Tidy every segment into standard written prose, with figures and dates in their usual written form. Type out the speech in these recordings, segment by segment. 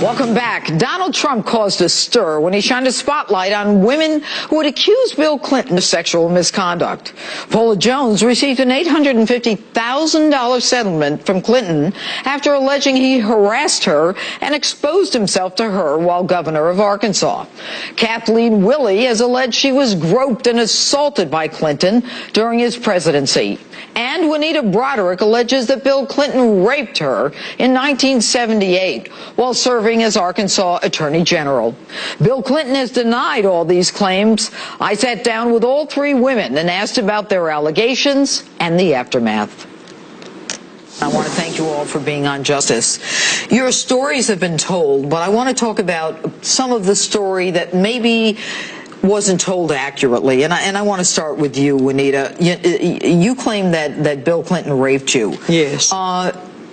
Welcome back. Donald Trump caused a stir when he shined a spotlight on women who had accused Bill Clinton of sexual misconduct. Paula Jones received an $850,000 settlement from Clinton after alleging he harassed her and exposed himself to her while governor of Arkansas. Kathleen Willey has alleged she was groped and assaulted by Clinton during his presidency. And Juanita Broderick alleges that Bill Clinton raped her in 1978 while serving as Arkansas Attorney General. Bill Clinton has denied all these claims. I sat down with all three women and asked about their allegations and the aftermath. I want to thank you all for being on Justice. Your stories have been told, but I want to talk about some of the story that maybe wasn't told accurately, and I want to start with you, Juanita. You claim that Bill Clinton raped you. Yes.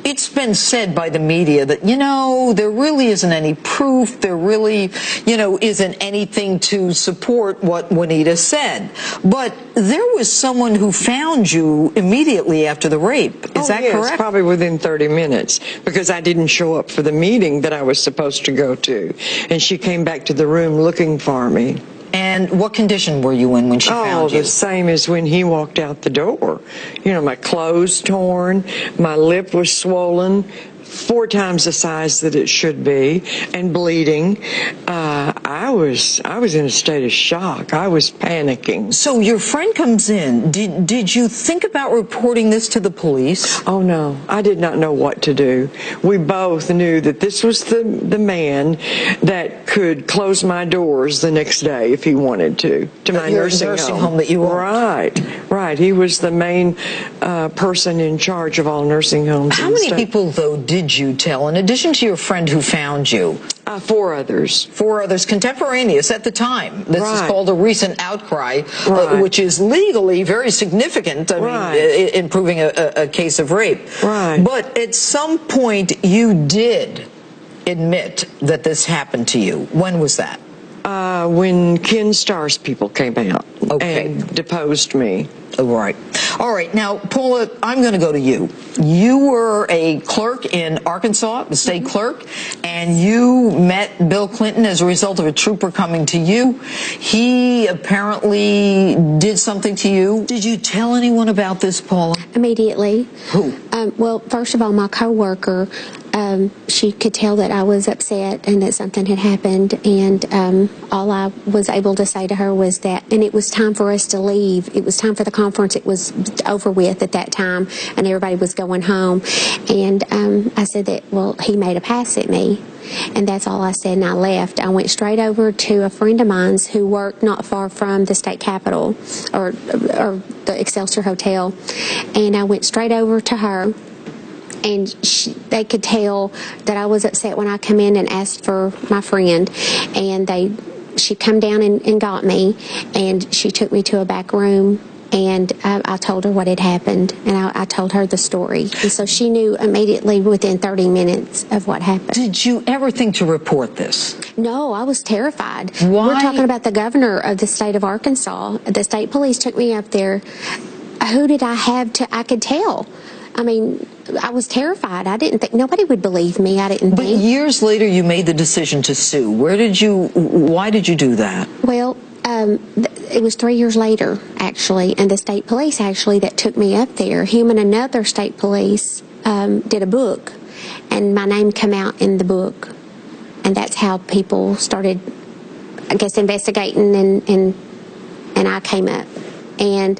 It's been said by the media that, there really isn't any proof, there really, isn't anything to support what Juanita said. But there was someone who found you immediately after the rape. Is that correct? Probably within 30 minutes, because I didn't show up for the meeting that I was supposed to go to. And she came back to the room looking for me. And what condition were you in when she found you? Oh, the same as when he walked out the door. My clothes torn, my lip was swollen, 4 times the size that it should be, and bleeding. I was in a state of shock. I was panicking. So your friend comes in. Did you think about reporting this to the police? Oh, no. I did not know what to do. We both knew that this was the man that could close my doors the next day if he wanted to my nursing home that you were. Right. He was the main person in charge of all nursing homes. How many people, though, did you tell, in addition to your friend who found you? 4 others. 4 others, contemporaneous at the time. This is called a recent outcry, which is legally very significant, in proving a case of rape. Right. But at some point, you did admit that this happened to you. When was that? When Ken Starr's people came out and deposed me. Right. All right. Now, Paula, I'm going to go to you. You were a clerk in Arkansas, the state clerk, and you met Bill Clinton as a result of a trooper coming to you. He apparently did something to you. Did you tell anyone about this, Paula? Immediately. Who? Well, first of all, my coworker, she could tell that I was upset and that something had happened, and all I was able to say to her was that, and it was time for us to leave. It was time for the conference. It was over with at that time, and everybody was going home. And I said that, well, he made a pass at me. And that's all I said, and I left. I went straight over to a friend of mine's who worked not far from the state capitol, or the Excelsior Hotel, and I went straight over to her. And they could tell that I was upset when I come in and asked for my friend, and she come down and got me, and she took me to a back room, and I told her what had happened, and I told her the story, and so she knew immediately within 30 minutes of what happened. Did you ever think to report this? No, I was terrified. Why? We're talking about the governor of the state of Arkansas. The state police took me up there. Who did I have to? I could tell. I mean, I was terrified. I didn't think nobody would believe me. I didn't think. But years later, you made the decision to sue. Why did you do that? Well, it was 3 years later, actually, and the state police actually that took me up there, him and another state police did a book, and my name came out in the book, and that's how people started, I guess, investigating, and I came up. And,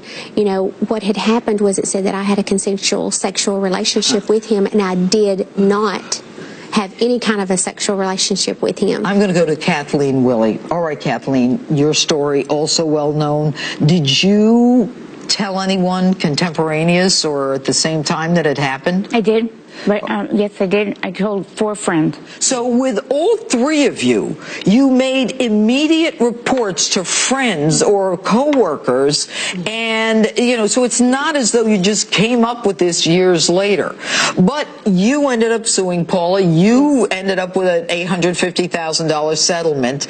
what had happened was it said that I had a consensual sexual relationship with him, and I did not have any kind of a sexual relationship with him. I'm going to go to Kathleen Willey. All right, Kathleen, your story also well known. Did you tell anyone contemporaneous or at the same time that it happened? I did. But yes, I did. I told 4 friends. So with all 3 of you, you made immediate reports to friends or coworkers, and so it's not as though you just came up with this years later. But you ended up suing Paula. You ended up with an $850,000 settlement.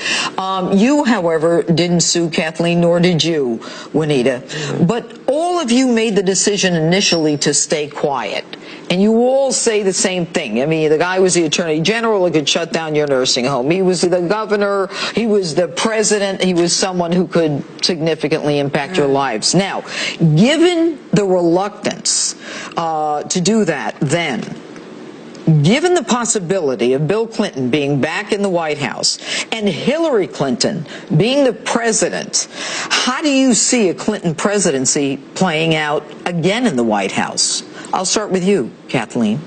You, however, didn't sue Kathleen, nor did you, Juanita. But all of you made the decision initially to stay quiet. And you all say the same thing. I mean, the guy was the attorney general who could shut down your nursing home. He was the governor. He was the president. He was someone who could significantly impact your lives. Now, given the reluctance to do that then, given the possibility of Bill Clinton being back in the White House and Hillary Clinton being the president, how do you see a Clinton presidency playing out again in the White House? I'll start with you, Kathleen.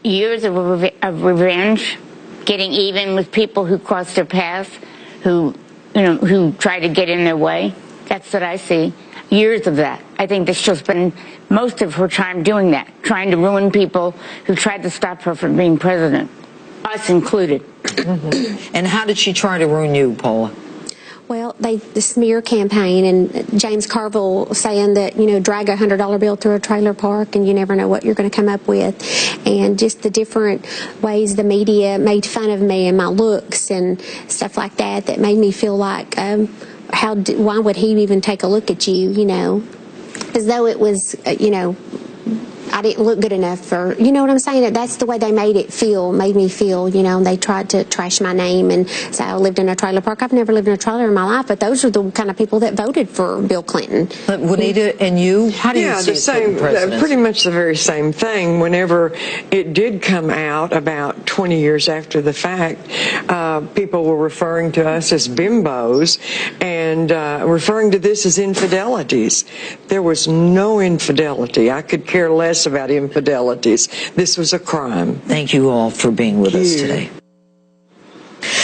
Years of revenge, getting even with people who crossed their path, who try to get in their way. That's what I see. Years of that. I think that she'll spend most of her time doing that, trying to ruin people who tried to stop her from being president, us included. Mm-hmm. And how did she try to ruin you, Paula? Well, the smear campaign and James Carville saying that, drag a $100 bill through a trailer park and you never know what you're going to come up with. And just the different ways the media made fun of me and my looks and stuff like that made me feel like, why would he even take a look at you, as though it was, I didn't look good enough for, you know what I'm saying? That's the way they made me feel, they tried to trash my name and say I lived in a trailer park. I've never lived in a trailer in my life, but those are the kind of people that voted for Bill Clinton. Juanita, and you? How do you see the same, pretty much the very same thing. Whenever it did come out about 20 years after the fact, people were referring to us as bimbos and referring to this as infidelities. There was no infidelity. I could care less about infidelities. This was a crime. Thank you all for being with us today.